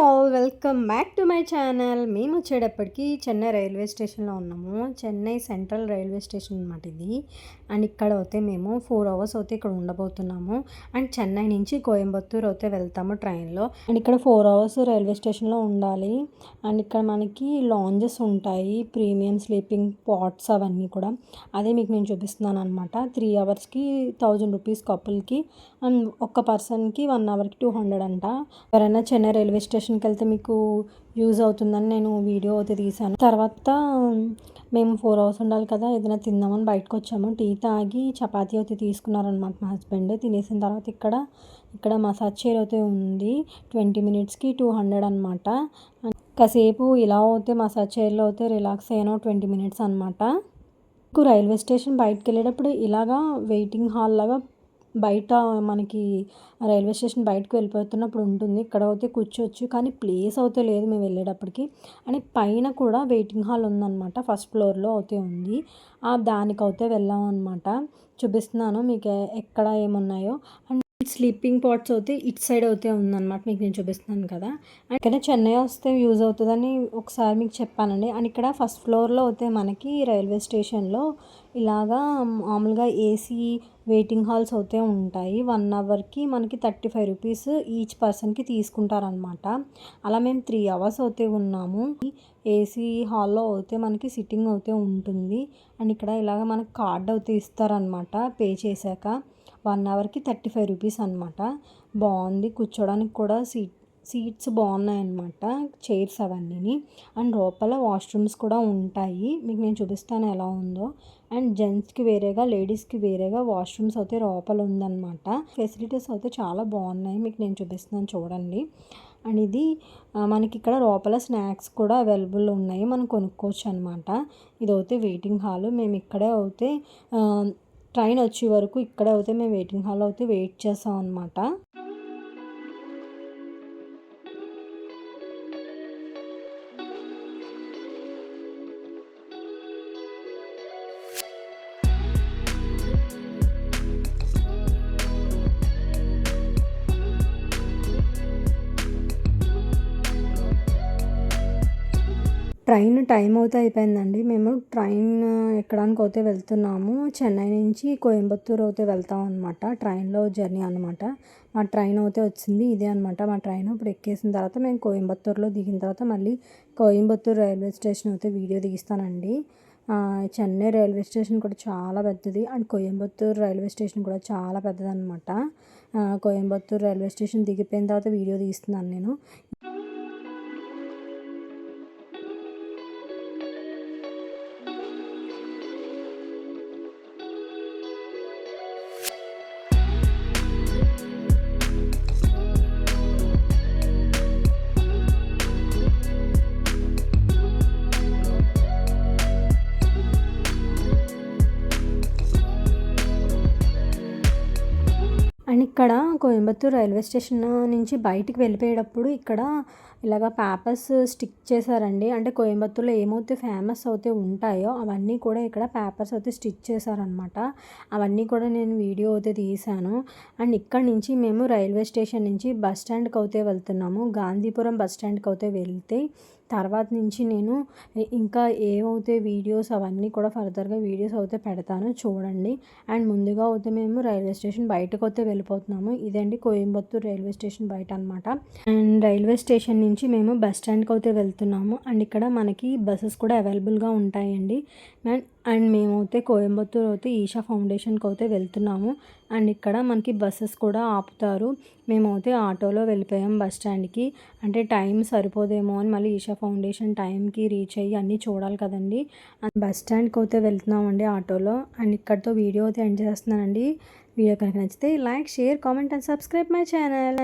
All welcome back to my channel. మేము వచ్చేటప్పటికి Chennai railway స్టేషన్లో ఉన్నాము. చెన్నై సెంట్రల్ రైల్వే స్టేషన్ అనమాట ఇది. అండ్ ఇక్కడ అయితే మేము 4 అవర్స్ అయితే ఇక్కడ ఉండబోతున్నాము. అండ్ చెన్నై నుంచి కోయంబత్తూర్ అయితే వెళ్తాము ట్రైన్లో. అండ్ ఇక్కడ 4 అవర్స్ రైల్వే స్టేషన్లో ఉండాలి. అండ్ ఇక్కడ మనకి లాంజెస్ ఉంటాయి, ప్రీమియం స్లీపింగ్ పాట్స్ అవన్నీ కూడా. అదే మీకు నేను చూపిస్తున్నాను అనమాట. 3 అవర్స్కి 1000 రూపీస్ కపుల్కి, అండ్ ఒక్క పర్సన్కి 1 అవర్కి 200 అంట. ఎవరైనా చెన్నై రైల్వే స్టేషన్కి వెళ్తే మీకు యూజ్ అవుతుందని నేను వీడియో అయితే తీశాను. తర్వాత మేము 4 అవర్స్ ఉండాలి కదా, ఏదైనా తిందామని బయటకు వచ్చాము. టీ తాగి చపాతీ అయితే తీసుకున్నారనమాట మా హస్బెండ్. తినేసిన తర్వాత ఇక్కడ మసాజ్ చైర్ అయితే ఉంది. 20 మినిట్స్కి 200 అనమాట. కాసేపు ఇలా అయితే మసాజ్ చైర్లో అయితే రిలాక్స్ అయ్యాను 20 మినిట్స్ అనమాట. రైల్వే స్టేషన్ బయటకు వెళ్ళేటప్పుడు ఇలాగా వెయిటింగ్ హాల్ లాగా బయట మనకి రైల్వే స్టేషన్ బయటకు వెళ్ళిపోతున్నప్పుడు ఉంటుంది. ఇక్కడ అయితే కూర్చోవచ్చు, కానీ ప్లేస్ అయితే లేదు మేము వెళ్ళేటప్పటికి. అని పైన కూడా వెయిటింగ్ హాల్ ఉందన్నమాట. ఫస్ట్ ఫ్లోర్లో అయితే ఉంది. దానికైతే వెళ్ళాం అనమాట. చూపిస్తున్నాను మీకు ఎక్కడ ఏమున్నాయో. అండ్ స్లీపింగ్ పాట్స్ అయితే ఇటు సైడ్ అయితే ఉందన్నమాట. మీకు నేను చూపిస్తున్నాను కదా. ఇక్కడ చెన్నై వస్తే యూజ్ అవుతుందని ఒకసారి మీకు చెప్పానండి. అండ్ ఇక్కడ ఫస్ట్ ఫ్లోర్లో అయితే మనకి రైల్వే స్టేషన్లో ఇలాగా మామూలుగా ఏసీ వెయిటింగ్ హాల్స్ అయితే ఉంటాయి. 1 అవర్కి మనకి 35 రూపీస్ ఈచ్ పర్సన్కి తీసుకుంటారనమాట. అలా మేము 3 అవర్స్ అయితే ఉన్నాము. ఏసీ హాల్లో అయితే మనకి సిట్టింగ్ అయితే ఉంటుంది. అండ్ ఇక్కడ ఇలాగ మనకి కార్డ్ అయితే ఇస్తారనమాట పే చేశాక. 1 అవర్కి 35 రూపీస్ అనమాట. బాగుంది, కూర్చోడానికి కూడా సీట్స్ బాగున్నాయన్నమాట, చైర్స్ అవన్నీ. అండ్ లోపల వాష్రూమ్స్ కూడా ఉంటాయి. మీకు నేను చూపిస్తాను ఎలా ఉందో. అండ్ జెంట్స్కి వేరేగా, లేడీస్కి వేరేగా వాష్రూమ్స్ అయితే లోపల ఉందన్నమాట. ఫెసిలిటీస్ అయితే చాలా బాగున్నాయి. మీకు నేను చూపిస్తున్నాను చూడండి. అండ్ ఇది మనకి ఇక్కడ లోపల స్నాక్స్ కూడా అవైలబుల్ ఉన్నాయి, మనం కొనుక్కోవచ్చు అనమాట. ఇదైతే వెయిటింగ్ హాల్. మేము ఇక్కడే అయితే ట్రైన్ వచ్చే వరకు ఇక్కడే అయితే మేము వెయిటింగ్ హాల్లో అయితే వెయిట్ చేస్తాం అనమాట. ట్రైన్ టైం అయితే అయిపోయిందండి. మేము ట్రైన్ ఎక్కడానికి అయితే వెళ్తున్నాము. చెన్నై నుంచి కోయంబత్తూర్ అయితే వెళ్తాం అనమాట. ట్రైన్లో జర్నీ అనమాట. మా ట్రైన్ అయితే వచ్చింది, ఇదే అనమాట మా ట్రైన్. ఇప్పుడు ఎక్కేసిన తర్వాత మేము కోయంబత్తూర్లో దిగిన తర్వాత మళ్ళీ కోయంబత్తూర్ రైల్వే స్టేషన్ అయితే వీడియో తీస్తానండి. చెన్నై రైల్వే స్టేషన్ కూడా చాలా పెద్దది. అండ్ కోయంబత్తూర్ రైల్వే స్టేషన్ కూడా చాలా పెద్దదనమాట. కోయంబత్తూర్ రైల్వే స్టేషన్ దిగిపోయిన తర్వాత వీడియో తీస్తున్నాను నేను. అండ్ ఇక్కడ కోయంబత్తూర్ రైల్వే స్టేషన్ నుంచి బయటికి వెళ్ళిపోయేటప్పుడు ఇక్కడ ఇలాగ పేపర్స్ స్టిక్ చేశారండి. అంటే కోయంబత్తూర్లో ఏమైతే ఫేమస్ అయితే ఉంటాయో అవన్నీ కూడా ఇక్కడ పేపర్స్ అయితే స్టిచ్ చేశారనమాట. అవన్నీ కూడా నేను వీడియో అయితే తీశాను. అండ్ ఇక్కడ నుంచి మేము రైల్వే స్టేషన్ నుంచి బస్ స్టాండ్కి అయితే వెళ్తున్నాము. గాంధీపురం బస్ స్టాండ్కి అయితే వెళ్తే తర్వాత నుంచి నేను ఇంకా ఏమవుతే వీడియోస్ అవన్నీ కూడా ఫర్దర్గా వీడియోస్ అయితే పెడతాను చూడండి. అండ్ ముందుగా అయితే మేము రైల్వే స్టేషన్ బయటకు అయితే వెళ్ళిపోతున్నాము. ఇదండి కోయంబత్తూర్ రైల్వే స్టేషన్ బయట అనమాట. అండ్ రైల్వే స్టేషన్ నుంచి మేము బస్ స్టాండ్కి అయితే వెళ్తున్నాము. అండ్ ఇక్కడ మనకి బస్సెస్ కూడా అవైలబుల్గా ఉంటాయండి. అండ్ మేమైతే కోయంబత్తూర్ అయితే ఈషా ఫౌండేషన్కి అయితే వెళ్తున్నాము. అండ్ ఇక్కడ మనకి బస్సెస్ కూడా ఆపుతారు. మేమైతే ఆటోలో వెళ్ళిపోయాం బస్ స్టాండ్కి. అంటే టైం సరిపోదేమో అని మళ్ళీ ఈషా ఫౌండేషన్ టైంకి రీచ్ అయ్యి అన్నీ చూడాలి కదండి. అండ్ బస్ స్టాండ్కి అయితే వెళ్తున్నామండి ఆటోలో. అండ్ ఇక్కడితో వీడియో అయితే ఎండ్ చేస్తున్నానండి. వీడియో కనుక నచ్చితే like, share, comment and subscribe my channel.